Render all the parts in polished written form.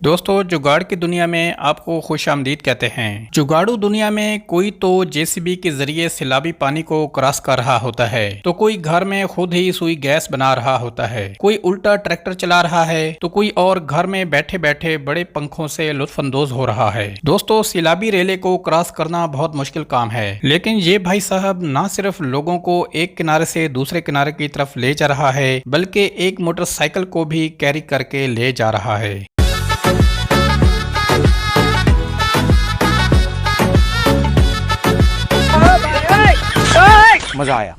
दोस्तों, जुगाड़ की दुनिया में आपको खुश आमदीद कहते हैं। जुगाड़ू दुनिया में कोई तो जेसीबी के जरिए सैलाबी पानी को क्रॉस कर रहा होता है, तो कोई घर में खुद ही सुई गैस बना रहा होता है, कोई उल्टा ट्रैक्टर चला रहा है, तो कोई और घर में बैठे बैठे बड़े पंखों से लुत्फानंदोज हो रहा है। दोस्तों, सैलाबी रेले को क्रॉस करना बहुत मुश्किल काम है, लेकिन ये भाई साहब न सिर्फ लोगों को एक किनारे से दूसरे किनारे की तरफ ले जा रहा है, बल्कि एक मोटरसाइकिल को भी कैरी करके ले जा रहा है। मजा आया।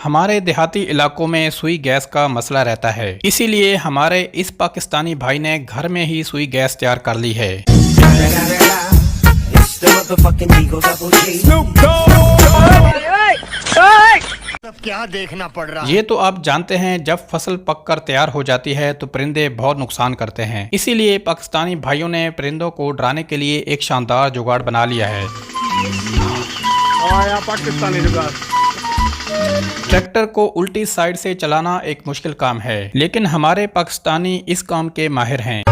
हमारे देहाती इलाकों में सुई गैस का मसला रहता है, इसीलिए हमारे इस पाकिस्तानी भाई ने घर में ही सुई गैस तैयार कर ली है। क्या देखना पड़ रहा है? ये तो आप जानते हैं, जब फसल पककर तैयार हो जाती है तो परिंदे बहुत नुकसान करते हैं, इसीलिए पाकिस्तानी भाइयों ने परिंदों को डराने के लिए एक शानदार जुगाड़ बना लिया है। पाकिस्तानी जुगाड़। ट्रैक्टर को उल्टी साइड से चलाना एक मुश्किल काम है, लेकिन हमारे पाकिस्तानी इस काम के माहिर हैं।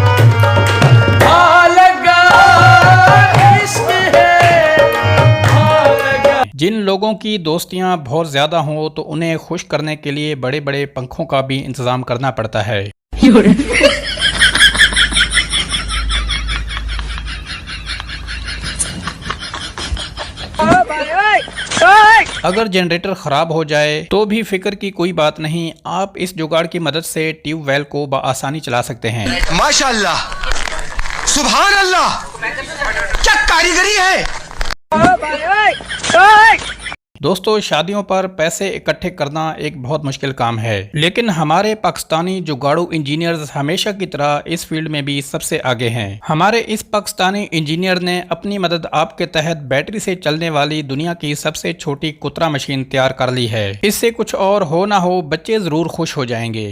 जिन लोगों की दोस्तियां बहुत ज्यादा हों तो उन्हें खुश करने के लिए बड़े बड़े पंखों का भी इंतजाम करना पड़ता है। अगर जनरेटर खराब हो जाए तो भी फिक्र की कोई बात नहीं, आप इस जुगाड़ की मदद से ट्यूबवेल को बआसानी चला सकते हैं। माशाअल्लाह, सुभान अल्लाह, क्या कारीगरी है। दोस्तों, शादियों पर पैसे इकट्ठे करना एक बहुत मुश्किल काम है, लेकिन हमारे पाकिस्तानी जुगाड़ू इंजीनियर्स हमेशा की तरह इस फील्ड में भी सबसे आगे हैं। हमारे इस पाकिस्तानी इंजीनियर ने अपनी मदद आपके तहत बैटरी से चलने वाली दुनिया की सबसे छोटी कुतरा मशीन तैयार कर ली है। इससे कुछ और हो ना हो, बच्चे जरूर खुश हो जाएंगे।